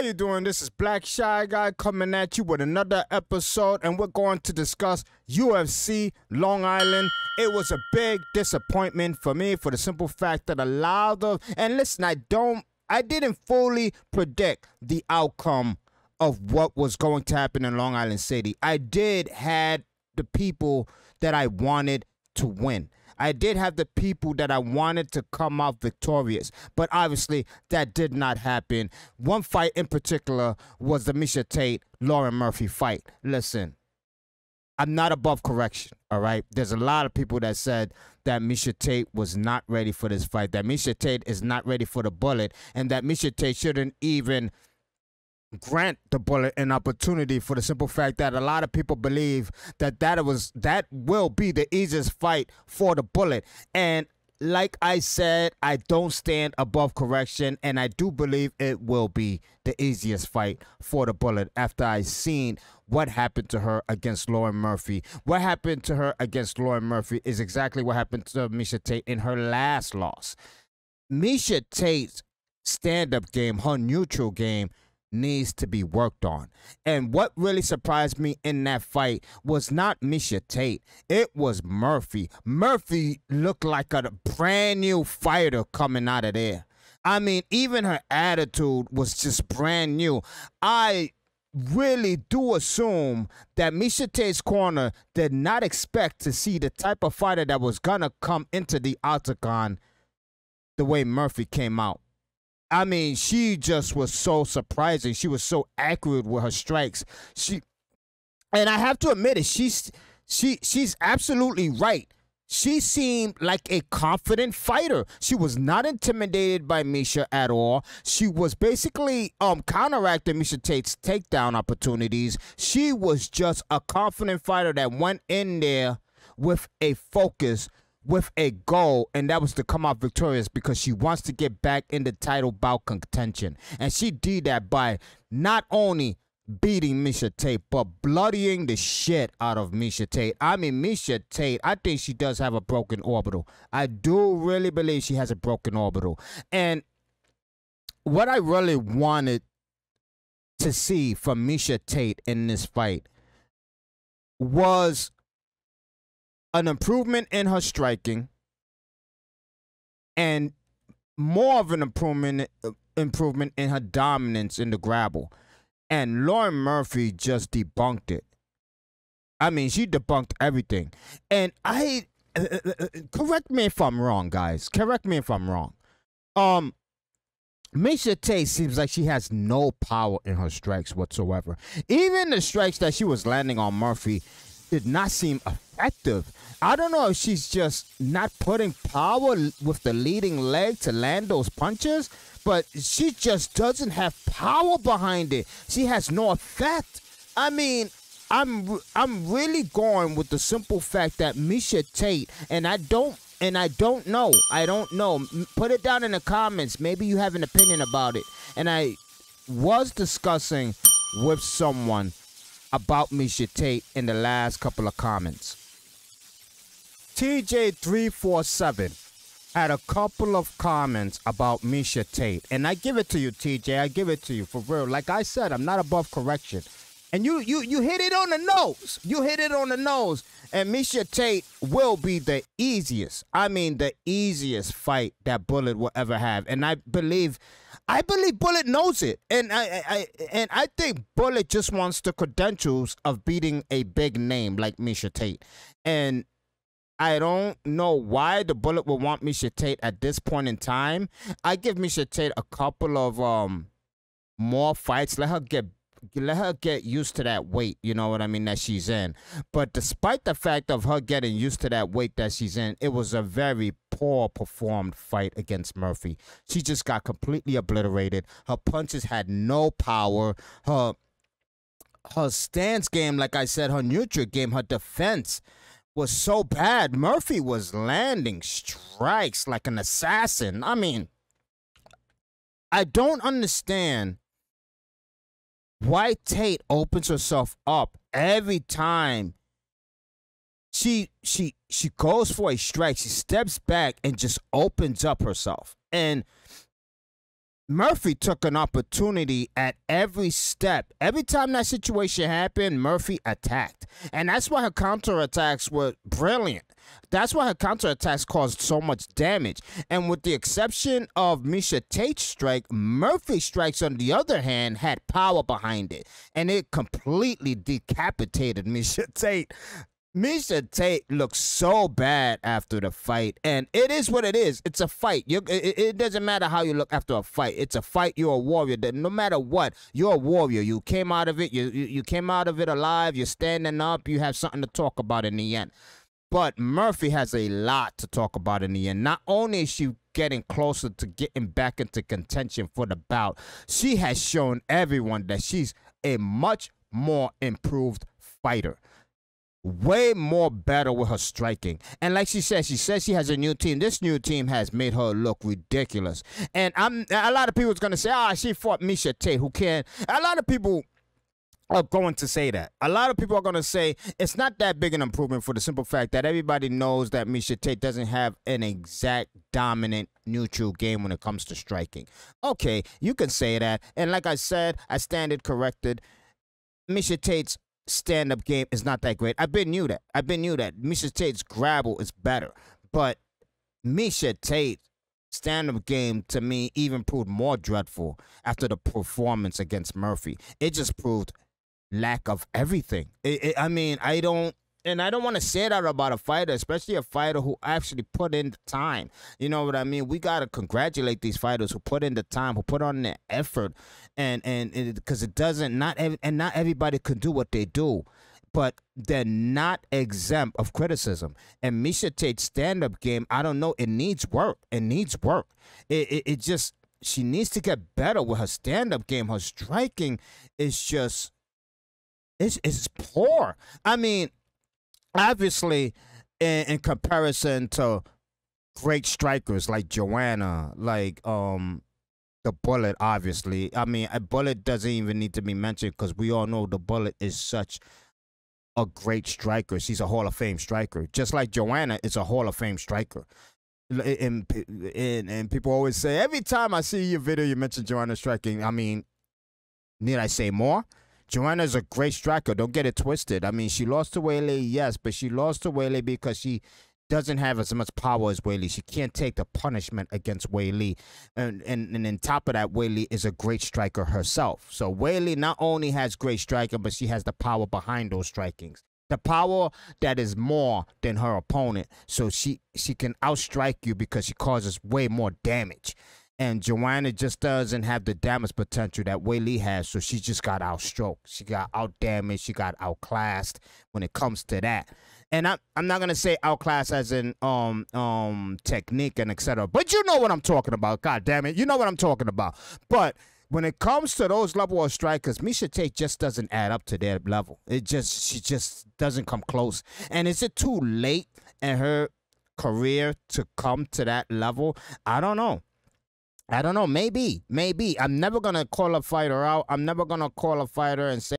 you doing? This is Black Shy Guy coming at you with another episode, and we're going to discuss UFC Long Island. It was a big disappointment for me for the simple fact that a lot of, and listen, I didn't fully predict the outcome of what was going to happen in Long Island City. I did had the people that I wanted to win. I did have the people that I wanted to come out victorious, but obviously that did not happen. One fight in particular was the Miesha Tate Lauren Murphy fight. Listen, I'm not above correction, all right? There's a lot of people that said that Miesha Tate was not ready for this fight, that Miesha Tate is not ready for the bullet, and that Miesha Tate shouldn't even grant the bullet an opportunity for the simple fact that a lot of people believe that that will be the easiest fight for the bullet. And like I said, I don't stand above correction, and I do believe it will be the easiest fight for the bullet after I seen what happened to her against Lauren Murphy. What happened to her against Lauren Murphy is exactly what happened to Miesha Tate in her last loss. Miesha Tate's stand-up game, her neutral game, needs to be worked on. And what really surprised me in that fight was not Miesha Tate. It was Murphy. Murphy looked like a brand new fighter coming out of there. I mean, even her attitude was just brand new. I really do assume that Miesha Tate's corner did not expect to see the type of fighter that was gonna come into the octagon the way Murphy came out. I mean, she just was so surprising. She was so accurate with her strikes. And I have to admit it, she's absolutely right. She seemed like a confident fighter. She was not intimidated by Miesha at all. She was basically counteracting Miesha Tate's takedown opportunities. She was just a confident fighter that went in there with a focus, with a goal, and that was to come out victorious because she wants to get back in the title bout contention. And she did that by not only beating Miesha Tate, but bloodying the shit out of Miesha Tate. I mean, Miesha Tate, I think she does have a broken orbital. I do really believe she has a broken orbital. And what I really wanted to see from Miesha Tate in this fight was an improvement in her striking and more of an improvement in her dominance in the grapple. And Lauren Murphy just debunked it. I mean, she debunked everything. And correct me if I'm wrong, guys. Correct me if I'm wrong. Miesha Tate seems like she has no power in her strikes whatsoever. Even the strikes that she was landing on Murphy did not seem effective. I don't know if she's just not putting power with the leading leg to land those punches, but she just doesn't have power behind it. She has no effect. I mean, I'm really going with the simple fact that Miesha Tate, and I don't know. Put it down in the comments. Maybe you have an opinion about it. And I was discussing with someone about Miesha Tate in the last couple of comments. TJ347 had a couple of comments about Miesha Tate, and I give it to you, TJ. I give it to you for real. Like I said, I'm not above correction, and you hit it on the nose. You hit it on the nose, and Miesha Tate will be the easiest. I mean, the easiest fight that Bullet will ever have, and I believe Bullet knows it, and I think Bullet just wants the credentials of beating a big name like Miesha Tate, and I don't know why the Bullet will want Miesha Tate at this point in time. I give Miesha Tate a couple of more fights. Let her get used to that weight, you know what I mean, that she's in. But despite the fact of her getting used to that weight that she's in, it was a very poor performed fight against Murphy. She just got completely obliterated. Her punches had no power. Her stance game, like I said, her neutral game, her defense was so bad. Murphy was landing strikes like an assassin. I mean, I don't understand why Tate opens herself up every time she goes for a strike. She steps back and just opens up herself. And Murphy took an opportunity at every step. Every time that situation happened, Murphy attacked. And that's why her counterattacks were brilliant. That's why her counterattacks caused so much damage. And with the exception of Miesha Tate's strike, Murphy's strikes, on the other hand, had power behind it. And it completely decapitated Miesha Tate. Miesha Tate looks so bad after the fight, and it is what it is. It's a fight. It doesn't matter how you look after a fight. It's a fight. You're a warrior. No matter what, you're a warrior. You came out of it. You came out of it alive. You're standing up. You have something to talk about in the end. But Murphy has a lot to talk about in the end. Not only is she getting closer to getting back into contention for the bout, she has shown everyone that she's a much more improved fighter. Way more better with her striking. And like she says she has a new team. This new team has made her look ridiculous. And a lot of people is going to say, she fought Miesha Tate, who can. A lot of people are going to say that. A lot of people are going to say it's not that big an improvement for the simple fact that everybody knows that Miesha Tate doesn't have an exact dominant neutral game when it comes to striking. Okay, you can say that. And like I said, I stand it corrected. Miesha Tate's stand-up game is not that great. I've been knew that. Miesha Tate's grapple is better. But Miesha Tate's stand-up game, to me, even proved more dreadful after the performance against Murphy. It just proved lack of everything. I mean, I don't want to say that about a fighter, especially a fighter who actually put in the time. You know what I mean? We got to congratulate these fighters who put in the time, who put on the effort, and because it doesn't, not everybody can do what they do, but they're not exempt of criticism. And Miesha Tate's stand-up game, I don't know, it needs work. It just, she needs to get better with her stand-up game. Her striking is just, it's poor. I mean, obviously, in comparison to great strikers like Joanna, like the Bullet, obviously. I mean, a Bullet doesn't even need to be mentioned because we all know the Bullet is such a great striker. She's a Hall of Fame striker. Just like Joanna is a Hall of Fame striker. And people always say, every time I see your video, you mention Joanna striking. I mean, need I say more? Joanna's a great striker. Don't get it twisted. I mean, she lost to Weili, yes, but she lost to Weili because she doesn't have as much power as Weili. She can't take the punishment against Weili. And on top of that, Weili is a great striker herself. So Weili not only has great striking, but she has the power behind those strikings. The power that is more than her opponent. So she can outstrike you because she causes way more damage. And Joanna just doesn't have the damage potential that Weili has, so she just got outstroked. She got outdamaged. She got outclassed when it comes to that. And I'm not gonna say outclassed as in technique and etc. But you know what I'm talking about. God damn it, you know what I'm talking about. But when it comes to those level of strikers, Miesha Tate just doesn't add up to their level. She just doesn't come close. And is it too late in her career to come to that level? I don't know. Maybe. I'm never going to call a fighter out. I'm never going to call a fighter and say,